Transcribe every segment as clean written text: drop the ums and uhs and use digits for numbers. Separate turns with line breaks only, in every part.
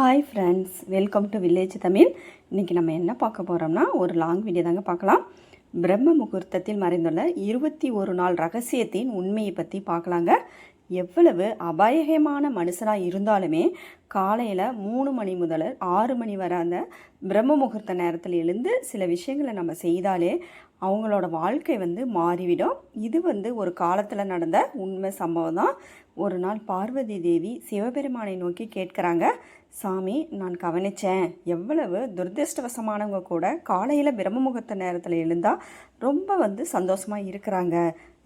Hi friends, welcome to village Tamil. இன்றைக்கி நம்ம என்ன பார்க்க போகிறோம்னா ஒரு லாங் வீடியோ தாங்க பார்க்கலாம். பிரம்ம முகூர்த்தத்தில் மறைந்துள்ள 21 நாள் ரகசியத்தின் உண்மையை பற்றி பார்க்கலாங்க. எவ்வளவு அபாயகமான மனுஷனாக இருந்தாலுமே காலையில் 3 மணி முதல் 6 மணி வரை அந்த பிரம்ம முகூர்த்த நேரத்தில் எழுந்து சில விஷயங்களை நம்ம செய்தாலே அவங்களோட வாழ்க்கை மாறிவிடும். இது ஒரு காலத்தில் நடந்த உண்மை சம்பவம் தான். ஒரு நாள் பார்வதி தேவி சிவபெருமானை நோக்கி கேட்குறாங்க, சாமி, நான் கவனித்தேன், எவ்வளவு துரதிருஷ்டவசமானவங்க கூட காலையில் பிரம்ம முகூர்த்த நேரத்தில் எழுந்தால் ரொம்ப சந்தோஷமாக இருக்கிறாங்க.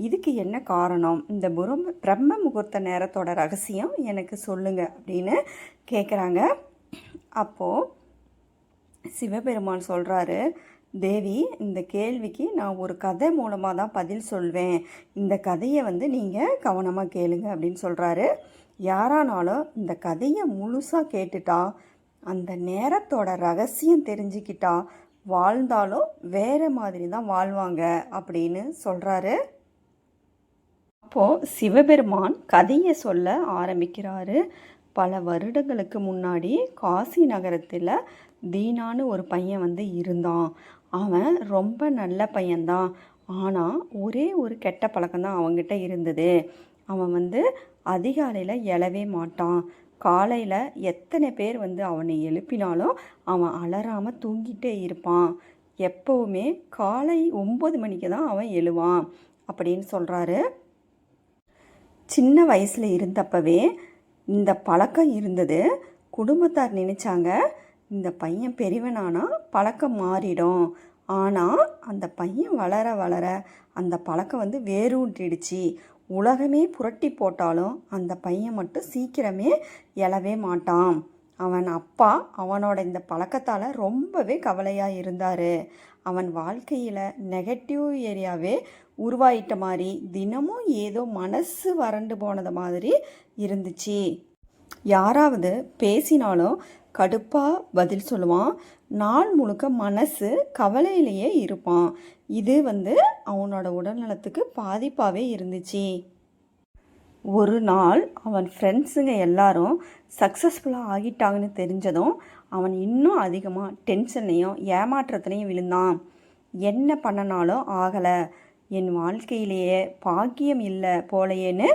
இதுக்கு என்ன காரணம்? இந்த பிரம்ம முகூர்த்த நேரத்தோட ரகசியம் எனக்கு சொல்லுங்க அப்படின்னு கேட்குறாங்க. அப்போது சிவபெருமான் சொல்கிறாரு, தேவி, இந்த கேள்விக்கு நான் ஒரு கதை மூலமாக தான் பதில் சொல்வேன். இந்த கதையை நீங்கள் கவனமாக கேளுங்க அப்படின்னு சொல்கிறாரு. யாரானாலும் இந்த கதையை முழுசாக கேட்டுட்டா, அந்த நேரத்தோட ரகசியம் தெரிஞ்சுக்கிட்டா வாழ்ந்தாலும் வேறு மாதிரி தான் வாழ்வாங்க அப்படின்னு சொல்கிறாரு. அப்போது சிவபெருமான் கதையை சொல்ல ஆரம்பிக்கிறாரு. பல வருடங்களுக்கு முன்னாடி காசி நகரத்தில் தீனான்னு ஒரு பையன் இருந்தான். அவன் ரொம்ப நல்ல பையன்தான். ஆனால் ஒரே ஒரு கெட்ட பழக்கம்தான் அவன்கிட்ட இருந்தது. அவன் அதிகாலையில் எழவே மாட்டான். காலையில் எத்தனை பேர் அவனை எழுப்பினாலும் அவன் அலறாமல் தூங்கிட்டே இருப்பான். எப்போவுமே காலை 9 மணிக்கு தான் அவன் எழுவான் அப்படின்னு சொல்கிறாரு. சின்ன வயசில் இருந்தப்பவே இந்த பழக்கம் இருந்தது. குடும்பத்தார் நினச்சாங்க, இந்த பையன் பெரியவனானா பழக்கம் மாறிடும். ஆனால் அந்த பையன் வளர வளர அந்த பழக்கம் வேரூன்றிடுச்சு. உலகமே புரட்டி போட்டாலும் அந்த பையன் மட்டும் சீக்கிரமே எழவே மாட்டான். அவன் அப்பா அவனோட இந்த பழக்கத்தால் ரொம்பவே கவலையாக இருந்தார். அவன் வாழ்க்கையில் நெகட்டிவ் ஏரியாவே உருவாயிட்ட மாதிரி, தினமும் ஏதோ மனசு வறண்டு போனது மாதிரி இருந்துச்சு. யாராவது பேசினாலும் கடுப்பாக பதில் சொல்லுவான். நாள் முழுக்க மனசு கவலையிலேயே இருப்பான். இது அவனோட உடல்நலத்துக்கு பாதிப்பாகவே இருந்துச்சு. ஒரு நாள் அவன் ஃப்ரெண்ட்ஸுங்க எல்லாரும் சக்ஸஸ்ஃபுல்லாக ஆகிட்டாங்கன்னு தெரிஞ்சதும் அவன் இன்னும் அதிகமாக டென்ஷன்லையும் ஏமாற்றத்துலையும் விழுந்தான். என்ன பண்ணனாலும் ஆகலை, என் வாழ்க்கையிலேயே பாக்கியம் இல்லை போலையேன்னு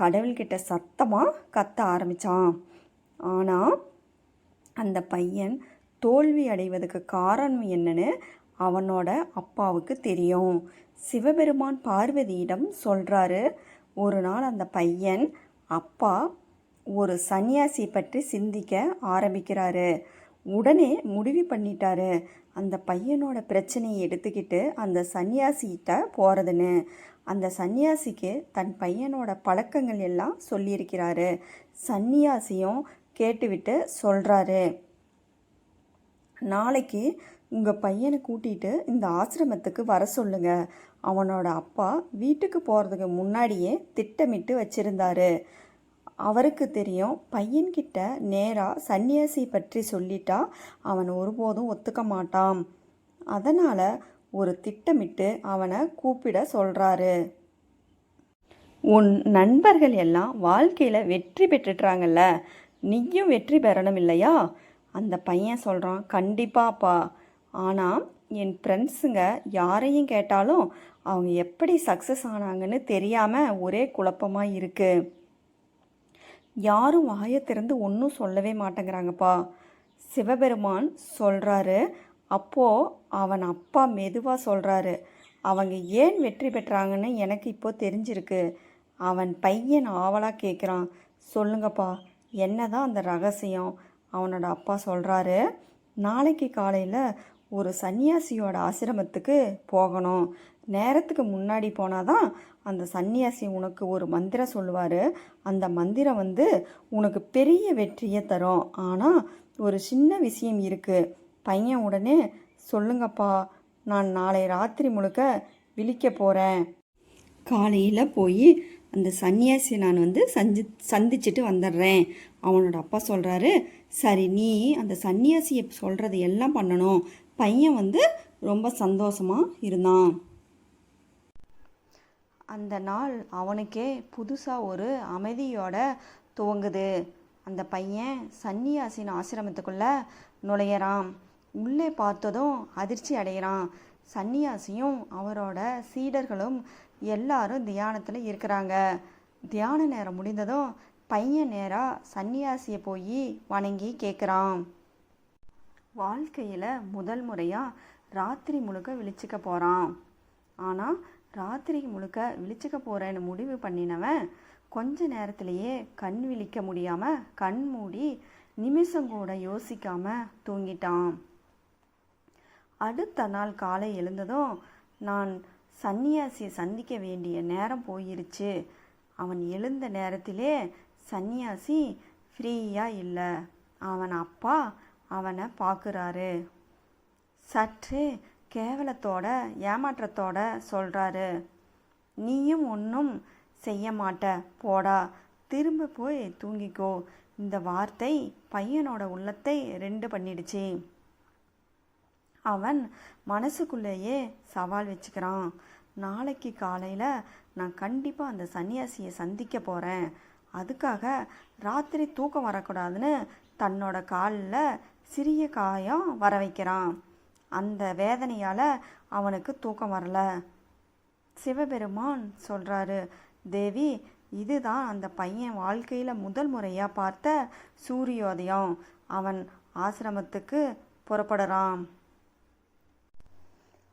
கடவுள்கிட்ட சத்தமாக கத்த ஆரம்பித்தான். ஆனால் அந்த பையன் தோல்வி அடைவதுக்கு காரணம் என்னன்னு அவனோட அப்பாவுக்கு தெரியும். சிவபெருமான் பார்வதியிடம் சொல்கிறாரு. ஒரு நாள் அந்த பையன் அப்பா ஒரு சன்னியாசி பற்றி சிந்திக்க ஆரம்பிக்கிறாரு. உடனே முடிவு பண்ணிட்டாரு, அந்த பையனோட பிரச்சனையை எடுத்துக்கிட்டு அந்த சன்னியாசிகிட்ட போகிறதுன்னு. அந்த சன்னியாசிக்கு தன் பையனோட பழக்கங்கள் எல்லாம் சொல்லியிருக்கிறாரு. சன்னியாசியும் கேட்டுவிட்டு சொல்கிறாரு, நாளைக்கு உங்கள் பையனை கூட்டிகிட்டு இந்த ஆசிரமத்துக்கு வர சொல்லுங்க. அவனோட அப்பா வீட்டுக்கு போகிறதுக்கு முன்னாடியே திட்டமிட்டு வச்சுருந்தாரு. அவருக்கு தெரியும், பையன்கிட்ட நேராக சன்னியாசி பற்றி சொல்லிட்டா அவன் ஒருபோதும் ஒத்துக்க மாட்டான். அதனால் ஒரு திட்டமிட்டு அவனை கூப்பிட சொல்கிறாரு. உன் நண்பர்கள் எல்லாம் வாழ்க்கையில் வெற்றி பெற்றுட்டாங்கல்ல, நீயும் வெற்றி பெறணும் இல்லையா? அந்த பையன் சொல்கிறான், கண்டிப்பாப்பா. ஆனால் என் ஃப்ரெண்ட்ஸுங்க யாரையும் கேட்டாலும் அவங்க எப்படி சக்ஸஸ் ஆனாங்கன்னு தெரியாமல் ஒரே குழப்பமாக இருக்குது. யாரும் வாயை திறந்து ஒன்றும் சொல்லவே மாட்டேங்கிறாங்கப்பா. சிவபெருமான் சொல்கிறாரு. அப்போது அவன் அப்பா மெதுவாக சொல்கிறாரு, அவங்க ஏன் வெற்றி பெற்றாங்கன்னு எனக்கு இப்போது தெரிஞ்சிருக்கு. அவன் பையன் ஆவலாக கேட்குறான், சொல்லுங்கப்பா, என்ன தான் அந்த ரகசியம்? அவனோட அப்பா சொல்கிறாரு, நாளைக்கு காலையில் ஒரு சன்னியாசியோட ஆசிரமத்துக்கு போகணும். நேரத்துக்கு முன்னாடி போனால் தான் அந்த சன்னியாசி உனக்கு ஒரு மந்திரம் சொல்லுவார். அந்த மந்திரம் உனக்கு பெரிய வெற்றியை தரும். ஆனால் ஒரு சின்ன விஷயம் இருக்குது. பையன் உடனே, சொல்லுங்கப்பா, நான் நாளை ராத்திரி முழுக்க விழிக்க போகிறேன். காலையில் போய் அந்த சன்னியாசியை நான் சந்திச்சுட்டு வந்துடுறேன். அவனோட அப்பா சொல்கிறாரு, சரி, நீ அந்த சன்னியாசியை சொல்கிறது எல்லாம் பண்ணணும். பையன் ரொம்ப சந்தோஷமாக இருந்தான். அந்த நாள் அவனுக்கே புதுசாக ஒரு அமைதியோட துவங்குது. அந்த பையன் சன்னியாசின் ஆசிரமத்துக்குள்ளே நுழையிறான். உள்ளே பார்த்ததும் அதிர்ச்சி அடைகிறான். சன்னியாசியும் அவரோட சீடர்களும் எல்லாரும் தியானத்தில் இருக்கிறாங்க. தியான நேரம் முடிந்ததும் பையன் நேராக சன்னியாசியை போய் வணங்கி கேட்குறான். வாழ்க்கையில் முதல் முறையாக ராத்திரி முழுக்க விழிச்சிக்க போகிறான். ஆனால் ராத்திரி முழுக்க விழிச்சிக்க போகிறேன்னு முடிவு பண்ணினவன் கொஞ்ச நேரத்திலேயே கண் விழிக்க முடியாமல் கண் மூடி நிமிஷம் கூட யோசிக்காமல் தூங்கிட்டான். அடுத்த நாள் காலை எழுந்ததும் நான் சன்னியாசியை சந்திக்க வேண்டிய நேரம் போயிருச்சு. அவன் எழுந்த நேரத்திலே சன்னியாசி ஃப்ரீயாக இல்லை. அவன் அப்பா அவனை பார்க்குறாரு. சற்று கேவலத்தோட ஏமாற்றத்தோட சொல்கிறாரு, நீயும் ஒன்றும் செய்ய மாட்ட, போடா, திரும்ப போய் தூங்கிக்கோ. இந்த வார்த்தை பையனோட உள்ளத்தை ரெண்டு பண்ணிடுச்சு. அவன் மனசுக்குள்ளேயே சவால் வச்சுக்கிறான். நாளைக்கு காலையில் நான் கண்டிப்பாக அந்த சன்னியாசியை சந்திக்க போகிறேன். அதுக்காக ராத்திரி தூக்கம் வரக்கூடாதுன்னு தன்னோட காலில் சிறிய காயம் வர வைக்கிறான். அந்த வேதனையால் அவனுக்கு தூக்கம் வரல. சிவபெருமான் சொல்கிறாரு, தேவி, இதுதான் அந்த பையன் வாழ்க்கையில் முதல் முறையாக பார்த்த சூரியோதயம். அவன் ஆசிரமத்துக்கு புறப்படுறான்.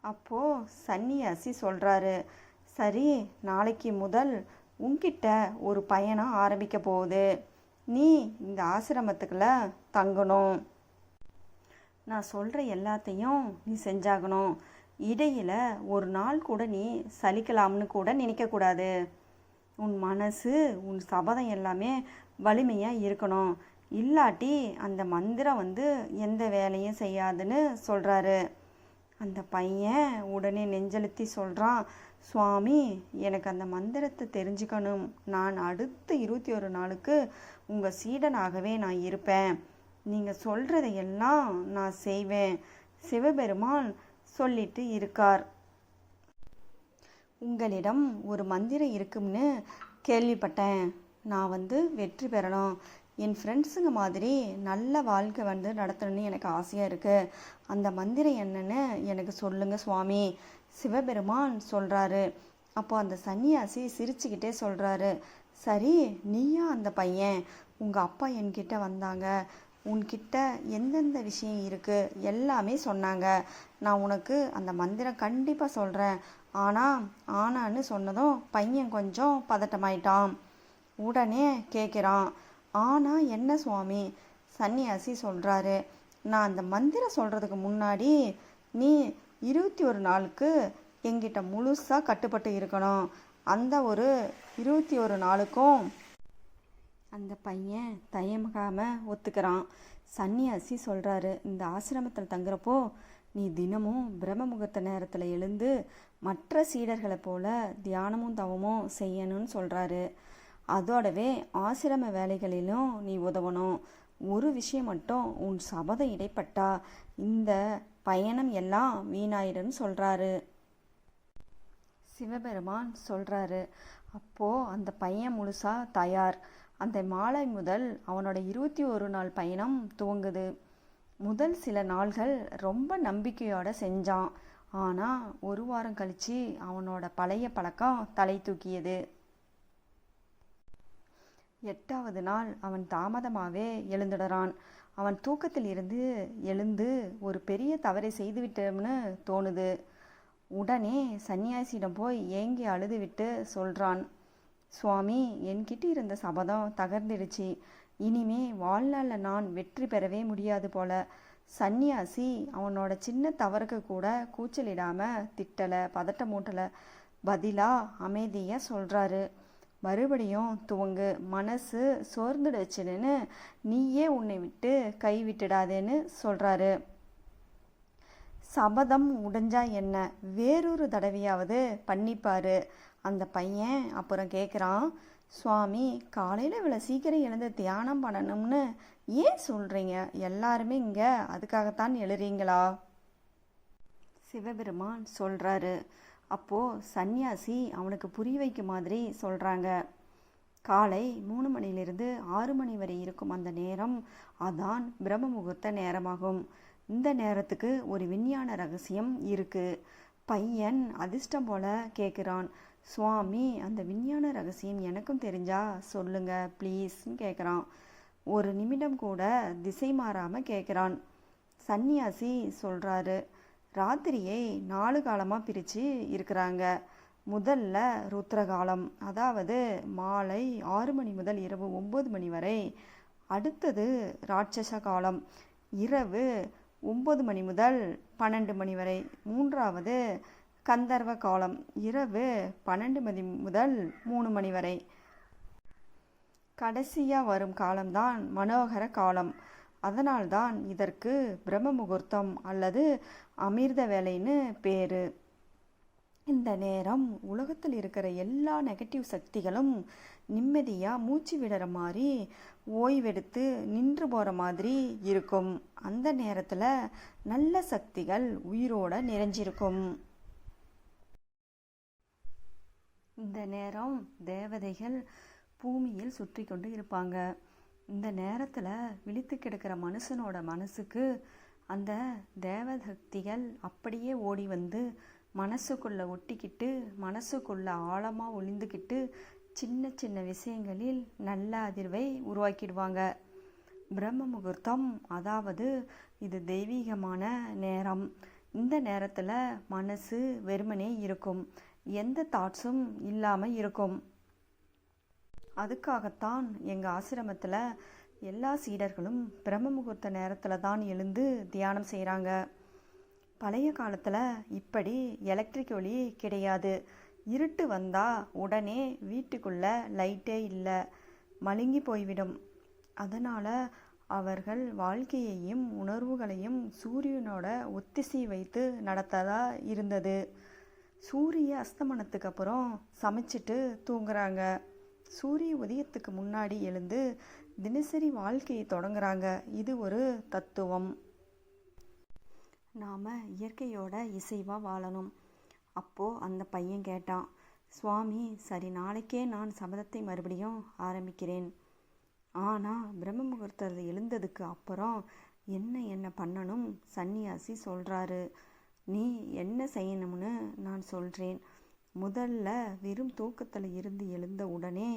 அப்போது சன்னியாசி சொல்கிறாரு, சரி, நாளைக்கு முதல் உன்கிட்ட ஒரு பயணம் ஆரம்பிக்க போகுது. நீ இந்த ஆசிரமத்துக்குள்ள தங்கணும். நான் சொல்கிற எல்லாத்தையும் நீ செஞ்சாகணும். இடையில் ஒரு நாள் கூட நீ சலிக்கலாம்னு கூட நினைக்கக்கூடாது. உன் மனசு உன் சபதம் எல்லாமே வலிமையாக இருக்கணும். இல்லாட்டி அந்த மந்திரம் எந்த வேலையும் செய்யாதுன்னு சொல்கிறாரு. அந்த பையன் உடனே நெஞ்செழுத்தி சொல்கிறான், சுவாமி, எனக்கு அந்த மந்திரத்தை தெரிஞ்சுக்கணும். நான் அடுத்த 21 நாளுக்கு உங்கள் சீடனாகவே நான் இருப்பேன். நீங்கள் சொல்கிறதையெல்லாம் நான் செய்வேன். சிவபெருமான் சொல்லிட்டு இருக்கார். உங்களிடம் ஒரு மந்திரம் இருக்கும்னு கேள்விப்பட்டேன். நான் வெற்றி பெறணும். என் ஃப்ரெண்ட்ஸுங்க மாதிரி நல்ல வாழ்க்கை நடத்தணும்னு எனக்கு ஆசையாக இருக்குது. அந்த மந்திரம் என்னன்னு எனக்கு சொல்லுங்கள் சுவாமி. சிவபெருமான் சொல்கிறாரு. அப்போ அந்த சன்னியாசி சிரிச்சுக்கிட்டே சொல்கிறாரு, சரி, நீயா அந்த பையன்? உங்கள் அப்பா என்கிட்ட வந்தாங்க. உன்கிட்ட எந்தெந்த விஷயம் இருக்குது எல்லாமே சொன்னாங்க. நான் உனக்கு அந்த மந்திரம் கண்டிப்பாக சொல்கிறேன். ஆனான்னு சொன்னதும் பையன் கொஞ்சம் பதட்டமாயிட்டான். உடனே கேட்குறான், ஆனால் என்ன சுவாமி? சன்னியாசி சொல்கிறாரு, நான் அந்த மந்திரம் சொல்கிறதுக்கு முன்னாடி நீ 21 நாளுக்கு எங்கிட்ட முழுசாக கட்டுப்பட்டு இருக்கணும். அந்த ஒரு 21 நாளுக்கும் அந்த பையன் தயங்காமல் ஒத்துக்கிறான். சன்னியாசி சொல்கிறாரு, இந்த ஆசிரமத்தில் தங்குறப்போ நீ தினமும் பிரம்ம முகூர்த்த நேரத்தில் எழுந்து மற்ற சீடர்களை போல தியானமும் தவமும் செய்யணும்னு சொல்கிறாரு. அதோடவே ஆசிரம வேலைகளிலும் நீ உதவணும். ஒரு விஷயம் மட்டும், உன் சபதம் இடைப்பட்டா இந்த பயணம் எல்லாம் வீணாயிடுன்னு சொல்கிறாரு. சிவபெருமான் சொல்கிறாரு, அப்போது அந்த பையன் முழுசாக தயார். அந்த மாலை முதல் அவனோட 21 நாள் பயணம் துவங்குது. முதல் சில நாள்கள் ரொம்ப நம்பிக்கையோடு செஞ்சான். ஆனால் ஒரு வாரம் கழித்து அவனோட பழைய பழக்கம் தலை தூக்கியது. 8வது நாள் அவன் தாமதமாகவே எழுந்துடுறான். அவன் தூக்கத்தில் இருந்து எழுந்து ஒரு பெரிய தவறை செய்துவிட்டோம்னு தோணுது. உடனே சன்னியாசியிடம் போய் ஏங்கி அழுதுவிட்டு சொல்கிறான், சுவாமி, என்கிட்ட இருந்த சபதம் தகர்ந்துடுச்சு. இனிமே வாழ்நாளில் நான் வெற்றி பெறவே முடியாது போல. சன்னியாசி அவனோட சின்ன தவறுக்கு கூட கூச்சலிடாமல் திட்டலை, பதட்ட மூட்டலை. பதிலாக அமைதியாக சொல்கிறாரு, மறுபடியும் துவங்கு, மனசு சோர்ந்துடுச்சுன்னு நீயே உன்னை விட்டு கைவிட்டுடாதேன்னு சொல்கிறாரு. சபதம் உடைஞ்சா என்ன, வேறொரு தடவையாவது பண்ணிப்பாரு. அந்த பையன் அப்புறம் கேட்குறான், சுவாமி, காலையில் இவ்வளோ சீக்கிரம் எழுந்து தியானம் பண்ணணும்னு ஏன் சொல்கிறீங்க? எல்லாருமே இங்கே அதுக்காகத்தான் எழுறீங்களா? சிவபெருமான் சொல்கிறாரு. அப்போது சன்னியாசி அவனுக்கு புரிய வைக்கும் மாதிரி சொல்கிறாங்க, காலை 3 மணியிலிருந்து 6 மணி வரை இருக்கும் அந்த நேரம் அதான் பிரம்ம முகூர்த்த நேரமாகும். இந்த நேரத்துக்கு ஒரு விஞ்ஞான ரகசியம் இருக்கு. பையன் அதிர்ஷ்டம் போல கேட்குறான், சுவாமி அந்த விஞ்ஞான ரகசியம் எனக்கும் தெரிஞ்சா சொல்லுங்க ப்ளீஸ்ன்னு கேட்குறான். ஒரு நிமிடம் கூட திசை மாறாமல் கேட்குறான். சன்னியாசி சொல்கிறாரு, ராத்திரியை 4 காலமாக பிரித்து இருக்கிறாங்க. முதல்ல ருத்ரகாலம், அதாவது மாலை 6 மணி முதல் இரவு 9 மணி வரை. அடுத்தது ராட்சச காலம், இரவு 9 மணி முதல் 12 மணி வரை. மூன்றாவது கந்தர்வ காலம், இரவு 12 மணி முதல் 3 மணி வரை. கடைசியாக வரும் காலம்தான் மனோகர காலம். அதனால்தான் இதற்கு பிரம்ம முகூர்த்தம் அல்லது அமிர்த வேலைன்னு பேர். இந்த நேரம் உலகத்தில் இருக்கிற எல்லா நெகட்டிவ் சக்திகளும் நிம்மதியாக மூச்சு விடுற மாதிரி, ஓய்வெடுத்து நின்று போகிற மாதிரி இருக்கும். அந்த நேரத்தில் நல்ல சக்திகள் உயிரோட நிறைஞ்சிருக்கும். இந்த நேரம் தேவதைகள் பூமியில் சுற்றி கொண்டு இருப்பாங்க. இந்த நேரத்தில் விழித்து கிடக்கிற மனுஷனோட மனசுக்கு அந்த தேவசக்திகள் அப்படியே ஓடி வந்து மனசுக்குள்ளே ஒட்டிக்கிட்டு, மனசுக்குள்ளே ஆழமாக ஒளிந்துக்கிட்டு சின்ன சின்ன விஷயங்களில் நல்ல அதிர்வை உருவாக்கிடுவாங்க. பிரம்ம முகூர்த்தம், அதாவது இது தெய்வீகமான நேரம். இந்த நேரத்தில் மனசு வெறுமனே இருக்கும், எந்த தாட்ஸும் இல்லாமல் இருக்கும். அதுக்காகத்தான் எங்கள் ஆசிரமத்தில் எல்லா சீடர்களும் பிரம்ம முகூர்த்த நேரத்தில் தான் எழுந்து தியானம் செய்கிறாங்க. பழைய காலத்தில் இப்படி எலக்ட்ரிக் ஒளி கிடையாது. இருட்டு வந்தால் உடனே வீட்டுக்குள்ளே லைட்டே இல்லை, மழுங்கி போய்விடும். அதனால் அவர்கள் வாழ்க்கையையும் உணர்வுகளையும் சூரியனோட ஒத்திசை வைத்து நடத்ததா இருந்தது. சூரிய அஸ்தமனத்துக்கு அப்புறம் சமைச்சிட்டு தூங்குறாங்க. சூரிய உதயத்துக்கு முன்னாடி எழுந்து தினசரி வாழ்க்கையை தொடங்குறாங்க. இது ஒரு தத்துவம். நாம் இயற்கையோட இசைவாக வாழணும். அப்போது அந்த பையன் கேட்டான், சுவாமி சரி நாளைக்கே நான் சபதத்தை மறுபடியும் ஆரம்பிக்கிறேன். ஆனால் பிரம்ம முகூர்த்தத்தில் எழுந்ததுக்கு அப்புறம் என்ன பண்ணணும் சன்னியாசி சொல்கிறாரு. நீ என்ன செய்யணும்னு நான் சொல்கிறேன். முதல்ல வெறும் தூக்கத்தில் இருந்து எழுந்த உடனே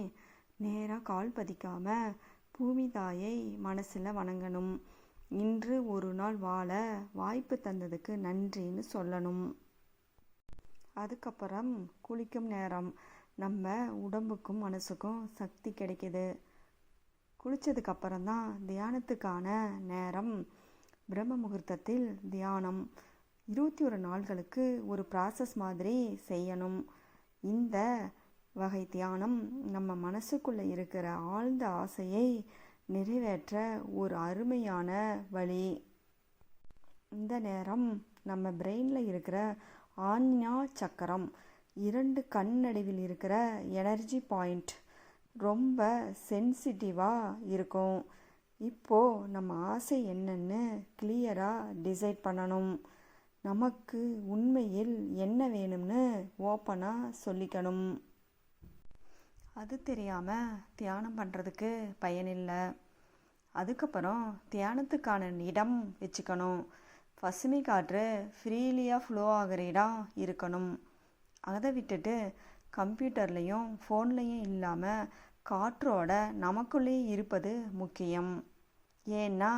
நேராக கால் பதிக்காமல் பூமி தாயை மனசில் வணங்கணும். இன்று ஒரு நாள் வாழ வாய்ப்பு தந்ததுக்கு நன்றின்னு சொல்லணும். அதுக்கப்புறம் குளிக்கும் நேரம். நம்ம உடம்புக்கும் மனசுக்கும் சக்தி கிடைக்கிது. குளித்ததுக்கப்புறம்தான் தியானத்துக்கான நேரம். பிரம்ம முகூர்த்தத்தில் தியானம் 21 நாள்களுக்கு ஒரு ப்ராசஸ் மாதிரி செய்யணும். இந்த வகை தியானம் நம்ம மனசுக்குள்ளே இருக்கிற ஆழ்ந்த ஆசையை நிறைவேற்ற ஒரு அருமையான வழி. இந்த நேரம் நம்ம பிரெயினில் இருக்கிற ஆஞ்ஞா சக்கரம், 2 கண் நடுவில் இருக்கிற எனர்ஜி பாயிண்ட் ரொம்ப சென்சிட்டிவாக இருக்கும். இப்போது நம்ம ஆசை என்னன்னு கிளியராக டிசைட் பண்ணணும். நமக்கு உண்மையில் என்ன வேணும்னு ஓப்பனாக சொல்லிக்கணும். அது தெரியாமல் தியானம் பண்ணுறதுக்கு பயனில்லை. அதுக்கப்புறம் தியானத்துக்கான இடம் வச்சுக்கணும். பசுமை காற்று ஃப்ரீலியாக ஃப்ளோ ஆகிற இடம் இருக்கணும். அதை விட்டுட்டு கம்ப்யூட்டர்லேயும் ஃபோன்லேயும் இல்லாமல் காற்றோட நமக்குள்ளே இருப்பது முக்கியம். ஏன்னா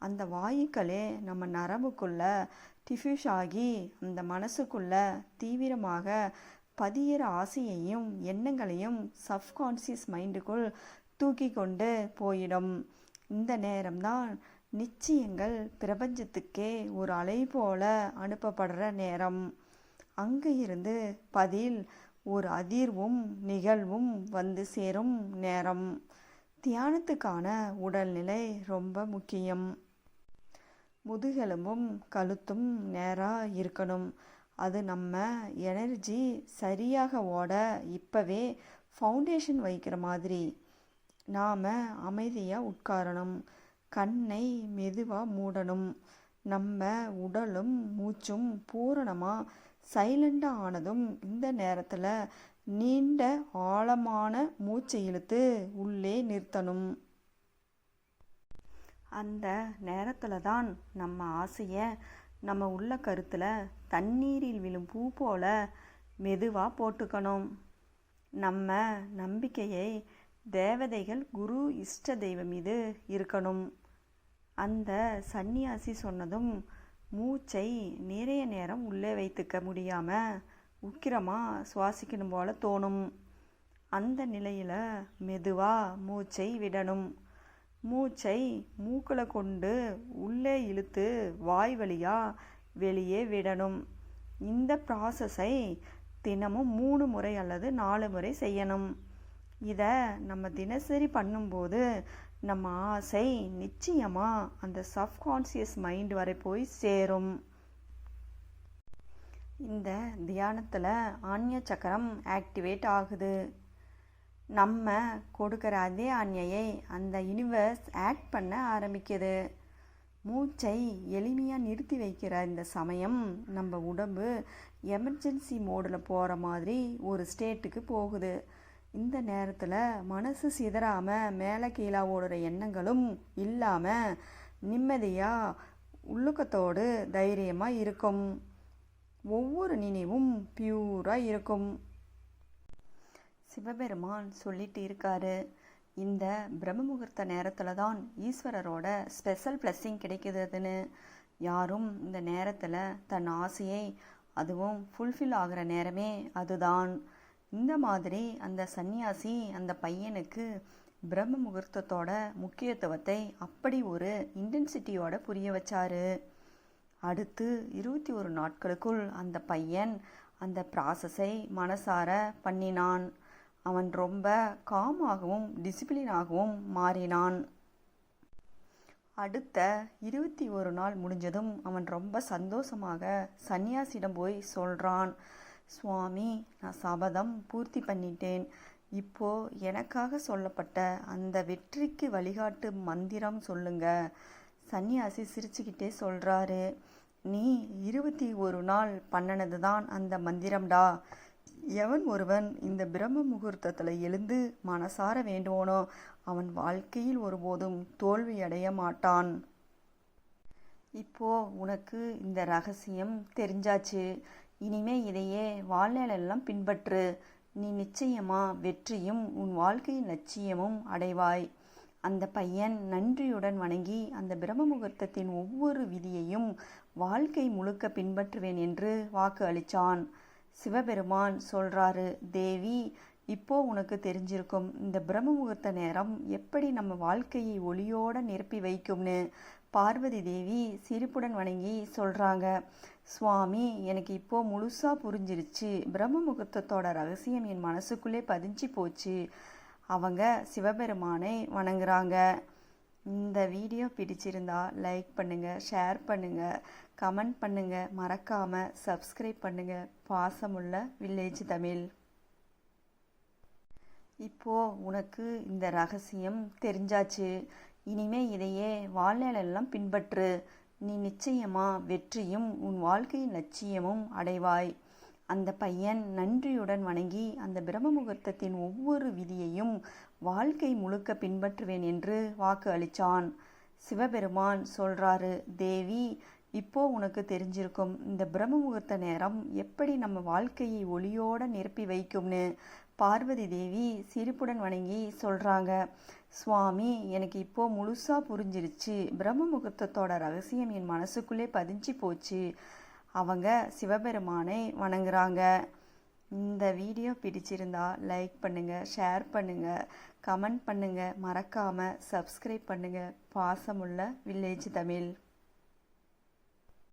அந்த வாயுக்களே நம்ம நரம்புக்குள்ளே டிஃப்யூஸ் ஆகி அந்த மனசுக்குள்ளே தீவிரமாக பதியிற ஆசையையும் எண்ணங்களையும் சப்கான்சியஸ் மைண்டுக்குள் தூக்கி கொண்டு போயிடும். இந்த நேரம்தான் நிச்சயங்கள் பிரபஞ்சத்துக்கே ஒரு அலை போல அனுப்பப்படுற நேரம். அங்கே இருந்து பதில் ஒரு அதிர்வும் நிகழ்வும் வந்து சேரும் நேரம். தியானத்துக்கான உடல்நிலை ரொம்ப முக்கியம். முதுகெலும்பும் கழுத்தும் நேராக இருக்கணும். அது நம்ம எனர்ஜி சரியாக ஓட இப்போவே ஃபவுண்டேஷன் வைக்கிற மாதிரி. நாம் அமைதியாக உட்காரணும். கண்ணை மெதுவாக மூடணும். நம்ம உடலும் மூச்சும் பூரணமாக சைலண்டாக ஆனதும் இந்த நேரத்தில் நீண்ட ஆழமான மூச்சை இழுத்து உள்ளே நிறுத்தணும். அந்த நேரத்தில் தான் நம்ம ஆசையை நம்ம உள்ள கருத்தில் தண்ணீரில் விழும் பூ போல மெதுவாக போட்டுக்கணும். நம்ம நம்பிக்கையை தேவதைகள், குரு, இஷ்ட தெய்வம் மீது இருக்கணும். அந்த சன்னியாசி சொன்னதும் மூச்சை நிறைய நேரம் உள்ளே வைத்துக்க முடியாமல் உக்கிரமாக சுவாசிக்கணும் போல தோணும். அந்த நிலையில் மெதுவாக மூச்சை விடணும். மூச்சை மூக்கில் கொண்டு உள்ளே இழுத்து வாய் வழியாக வெளியே விடணும். இந்த ப்ராசஸை தினமும் 3 முறை அல்லது 4 முறை செய்யணும். இதை நம்ம தினசரி பண்ணும்போது நம்ம ஆசை நிச்சயமாக அந்த சப்கான்ஷியஸ் மைண்ட் வரை போய் சேரும். இந்த தியானத்தில் ஆன்ய சக்கரம் ஆக்டிவேட் ஆகுது. நம்ம கொடுக்குற அதே ஆன்யையை அந்த யூனிவர்ஸ் ஆக்ட் பண்ண ஆரம்பிக்குது. மூச்சை எளிமையாக நிறுத்தி வைக்கிற இந்த சமயம் நம்ம உடம்பு எமர்ஜென்சி மோடில் போகிற மாதிரி ஒரு ஸ்டேட்டுக்கு போகுது. இந்த நேரத்தில் மனசு சிதறாமல் மேலே கீழே ஓடுற எண்ணங்களும் இல்லாமல் நிம்மதியாக உள்ளுக்கத்தோடு தைரியமாக இருக்கும். ஒவ்வொரு நினைவும் பியூராக இருக்கும். சிவபெருமான் சொல்லிட்டு இருக்காரு, இந்த பிரம்ம முகூர்த்த நேரத்தில் தான் ஈஸ்வரரோட ஸ்பெஷல் பிளஸ்ஸிங் கிடைக்குதுன்னு. யாரும் இந்த நேரத்தில் தன் ஆசையை, அதுவும் ஃபுல்ஃபில் ஆகிற நேரமே அதுதான். இந்த மாதிரி அந்த சன்னியாசி அந்த பையனுக்கு பிரம்ம முகூர்த்தத்தோட முக்கியத்துவத்தை அப்படி ஒரு இன்டென்சிட்டியோட புரிய வச்சாரு. அடுத்து 21 நாட்களுக்குள் அந்த பையன் அந்த ப்ராசஸை மனசார பண்ணினான். அவன் ரொம்ப காமாகவும் டிசிப்ளினாகவும் மாறினான். அடுத்த 21 நாள் முடிஞ்சதும் அவன் ரொம்ப சந்தோஷமாக சன்னியாசியிடம் போய் சொல்கிறான், சுவாமி, நான் சபதம் பூர்த்தி பண்ணிட்டேன். இப்போ எனக்காக சொல்லப்பட்ட அந்த வெற்றிக்கு வழிகாட்டு மந்திரம் சொல்லுங்க. சன்னியாசி சிரிச்சுக்கிட்டே சொல்கிறாரு, நீ 21 நாள் பண்ணினது தான் அந்த மந்திரம்டா. எவன் ஒருவன் இந்த பிரம்ம முகூர்த்தத்தில் எழுந்து மனசார வேண்டுவானோ அவன் வாழ்க்கையில் ஒருபோதும் தோல்வியடைய மாட்டான். இப்போ உனக்கு இந்த ரகசியம் தெரிஞ்சாச்சு. இனிமே இதையே வாழ்நாளெல்லாம் பின்பற்று. நீ நிச்சயமா வெற்றியும் உன் வாழ்க்கையின் லட்சியமும் அடைவாய். அந்த பையன் நன்றியுடன் வணங்கி அந்த பிரம்ம முகூர்த்தத்தின் ஒவ்வொரு விதியையும் வாழ்க்கை முழுக்க பின்பற்றுவேன் என்று வாக்கு அளித்தான். சிவபெருமான் சொல்கிறாரு, தேவி, இப்போ உனக்கு தெரிஞ்சிருக்கும் இந்த பிரம்ம முகூர்த்த நேரம் எப்படி நம்ம வாழ்க்கையை ஒளியோடு நிரப்பி வைக்கும்னு. பார்வதி தேவி சிரிப்புடன் வணங்கி சொல்கிறாங்க, சுவாமி, எனக்கு இப்போ முழுசாக புரிஞ்சிருச்சு. பிரம்ம முகூர்த்தத்தோட ரகசியம் என் மனசுக்குள்ளே பதிஞ்சு போச்சு. அவங்க சிவபெருமானை வணங்குறாங்க. இந்த வீடியோ பிடிச்சிருந்தா லைக் பண்ணுங்கள், ஷேர் பண்ணுங்கள், கமெண்ட் பண்ணுங்கள், மறக்காமல் சப்ஸ்கிரைப் பண்ணுங்கள். பாசமுள்ள வில்லேஜ் தமிழ். இப்போது உனக்கு இந்த ரகசியம் தெரிஞ்சாச்சு. இனிமே இதையே வாழ்நாளெல்லாம் பின்பற்று. நீ நிச்சயமாக வெற்றியும் உன் வாழ்க்கையின் லட்சியமும் அடைவாய். அந்த பையன் நன்றியுடன் வணங்கி அந்த பிரம்ம முகூர்த்தத்தின் ஒவ்வொரு விதியையும் வாழ்க்கை முழுக்க பின்பற்றுவேன் என்று வாக்கு அளித்தான். சிவபெருமான் சொல்கிறாரு, தேவி, இப்போ உனக்கு தெரிஞ்சிருக்கும் இந்த பிரம்ம முகூர்த்த நேரம் எப்படி நம்ம வாழ்க்கையை ஒளியோடு நிரப்பி வைக்கும்னு. பார்வதி தேவி சிரிப்புடன் வணங்கி சொல்கிறாங்க, சுவாமி, எனக்கு இப்போ முழுசாக புரிஞ்சிருச்சு. பிரம்ம முகூர்த்தத்தோட ரகசியம் என் மனசுக்குள்ளே பதிஞ்சு போச்சு. அவங்க சிவபெருமானை வணங்குறாங்க. இந்த வீடியோ பிடிச்சிருந்தா லைக் பண்ணுங்கள், ஷேர் பண்ணுங்கள், கமெண்ட் பண்ணுங்கள், மறக்காமல் சப்ஸ்கிரைப் பண்ணுங்கள். பாசமுள்ள வில்லேஜ் தமிழ்.